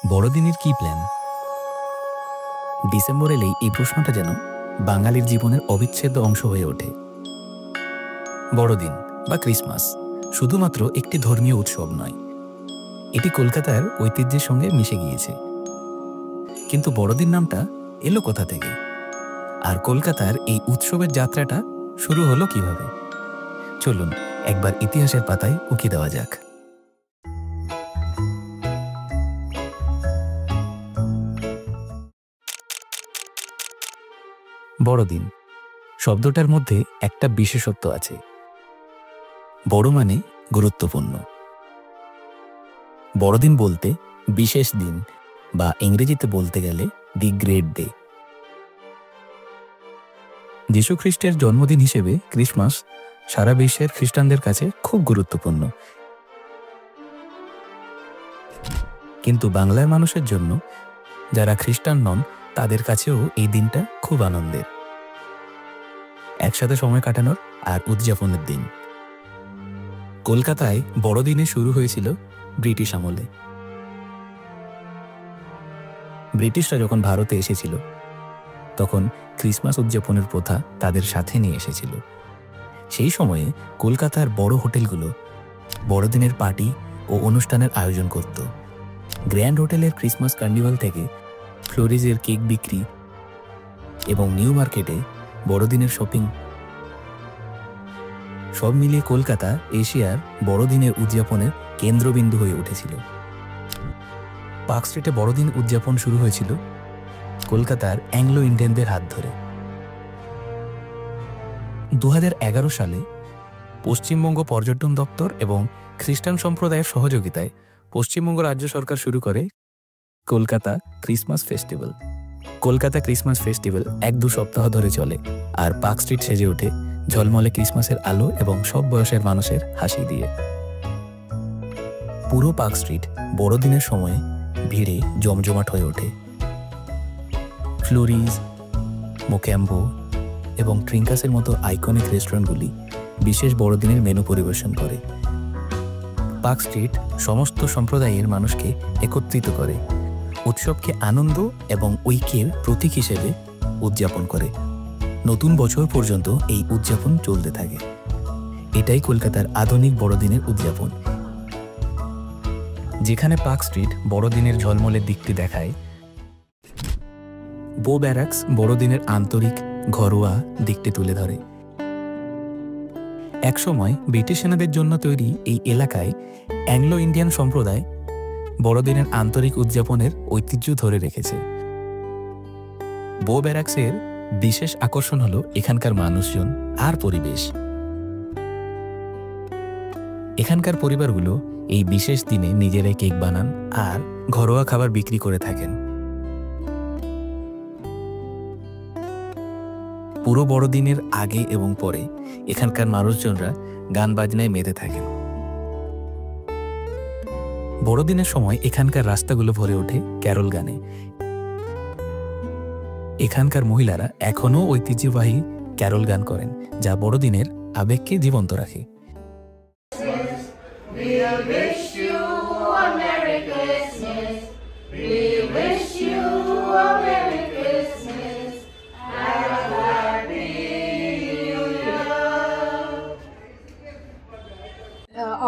বড়দিনের কি plan? December এলেই এই প্রশ্নটা যেন বাঙালির জীবনের অবিচ্ছেদ্য অংশ হয়ে ওঠে। বড়দিন বা ক্রিসমাস শুধুমাত্র একটি ধর্মীয় উৎসব নয়, এটি কলকাতার ঐতিহ্যের সঙ্গে মিশে গিয়েছে। কিন্তু বড়দিন নামটা এলো কোথা থেকে, আর কলকাতার এই উৎসবের যাত্রাটা শুরু হলো কিভাবে? চলুন একবার ইতিহাসের পাতায় উকি দেওয়া যাক। বড়দিন শব্দটার মধ্যে একটা বিশেষত্ব আছে। বড় মানে গুরুত্বপূর্ণ। বড়দিন বলতে বিশেষ দিন, বা ইংরেজিতে বলতে গেলে দি গ্রেট ডে। যীশু খ্রিস্টের জন্মদিন হিসেবে ক্রিসমাস সারা বিশ্বের খ্রিস্টানদের কাছে খুব গুরুত্বপূর্ণ, কিন্তু বাংলার মানুষের জন্য, যারা খ্রিস্টান নন, তাদের কাছেও এই দিনটা খুব আনন্দের, একসাথে সময় কাটানোর আর উদযাপনের দিন। কলকাতায় বড়দিনে শুরু হয়েছিল ব্রিটিশ আমলে। ব্রিটিশরা যখন ভারতে এসেছিল, তখন ক্রিসমাস উদযাপনের প্রথা তাদের সাথে নিয়ে এসেছিল। সেই সময়ে কলকাতার বড় হোটেলগুলো বড়দিনের পার্টি ও অনুষ্ঠানের আয়োজন করত। গ্র্যান্ড হোটেলের ক্রিসমাস কার্নিভাল থেকে ফ্লোরিজের কেক বিক্রি এবং নিউ মার্কেটে বড়দিনের শপিং, সব মিলিয়ে কলকাতা এশিয়ার বড়দিনের উদযাপনের কেন্দ্রবিন্দু হয়ে উঠেছিল। পার্ক স্ট্রিটে বড়দিন উদযাপন শুরু হয়েছিল কলকাতার অ্যাংলো ইন্ডিয়ানদের হাত ধরে। 2011 সালে পশ্চিমবঙ্গ পর্যটন দপ্তর এবং খ্রিস্টান সম্প্রদায়ের সহযোগিতায় পশ্চিমবঙ্গ রাজ্য সরকার শুরু করে Kolkata Christmas festival. Kolkata Christmas festival 1-2 সপ্তাহ ধরে চলে, আর পার্ক স্ট্রিট সেজে ওঠে ঝলমলে ক্রিসমাসের আলো এবং সব বয়সের মানুষের হাসি দিয়ে। পুরো পার্ক স্ট্রিট বড়দিনের সময়ে ভিড়ে জমজমাট হয়ে ওঠে। ফ্লোরিজ, মোক্যাম্বো এবং ট্রিঙ্কাসের মতো আইকনিক রেস্টুরেন্টগুলি বিশেষ বড়দিনের মেনু পরিবেশন করে। পার্ক স্ট্রিট সমস্ত সম্প্রদায়ের মানুষকে একত্রিত করে, উৎসবকে আনন্দ এবং ঐক্যের প্রতীক হিসেবে উদযাপন করে। নতুন বছর পর্যন্ত এই উদযাপন চলতে থাকে। এটাই কলকাতার আধুনিক বড়দিনের উদযাপন, যেখানে পার্ক স্ট্রিট বড়দিনের ঝলমলের দিকটি দেখায়, বো ব্যারাক্স বড়দিনের আন্তরিক ঘরোয়া দিকটি তুলে ধরে। একসময় ব্রিটিশ সেনাদের জন্য তৈরি এই এলাকায় অ্যাংলো ইন্ডিয়ান সম্প্রদায় বড়দিনের আন্তরিক উদযাপনের ঐতিহ্য ধরে রেখেছে। বো ব্যারাক্সের বিশেষ আকর্ষণ হলো এখানকার মানুষজন আর পরিবেশ। এখানকার পরিবারগুলো এই বিশেষ দিনে নিজেরাই কেক বানান আর ঘরোয়া খাবার বিক্রি করে থাকেন। পুরো বড়দিনের আগে এবং পরে এখানকার মানুষজনরা গান বাজনায় মেতে থাকেন। বড়দিনের সময় এখানকার রাস্তাগুলো ভরে ওঠে ক্যারল গানে। এখানকার মহিলারা এখনও ঐতিহ্যবাহী ক্যারল গান করেন, যা বড়দিনের আবেগকে জীবন্ত রাখে।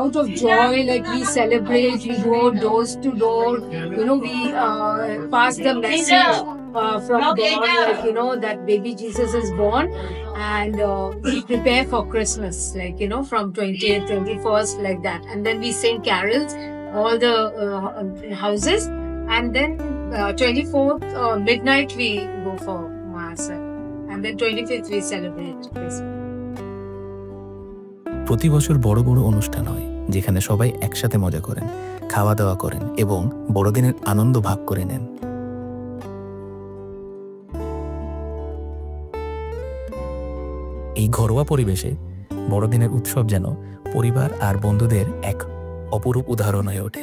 Out of joy, like we celebrate, we go doors to door, we pass the message from God, like, that baby Jesus is born, and we prepare for Christmas, like, from 20th, 21st, like that. And then we sing carols, all the houses, and then 24th midnight we go for mass, and then 25th we celebrate Christmas. প্রতি বছর বড় বড় অনুষ্ঠান হয়, যেখানে সবাই একসাথে মজা করেন, খাওয়া দাওয়া করেন এবং বড়দিনের আনন্দ ভাগ করে নেন। এই ঘরোয়া পরিবেশে বড়দিনের উৎসব যেন পরিবার আর বন্ধুদের এক অপরূপ উদাহরণ হয়ে ওঠে।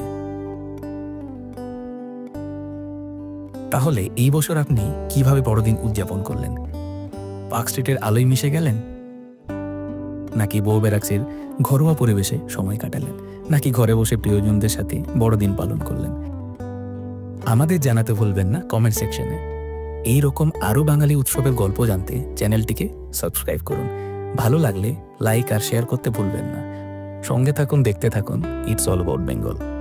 তাহলে এই বছর আপনি কিভাবে বড়দিন উদযাপন করলেন? পার্ক স্ট্রিটের আলোয় মিশে গেলেন, নাকি বো ব্যারাক্সের ঘরোয়া পরিবেশে সময় কাটালেন, নাকি ঘরে বসে প্রিয়জনদের সাথে বড়দিন পালন করলেন? আমাদের জানাতে ভুলবেন না কমেন্ট সেকশনে। এই রকম আরও বাঙালি উৎসবের গল্প জানতে চ্যানেলটিকে সাবস্ক্রাইব করুন। ভালো লাগলে লাইক আর শেয়ার করতে ভুলবেন না। সঙ্গে থাকুন, দেখতে থাকুন ইটস অল অ্যাবাউট বেঙ্গল।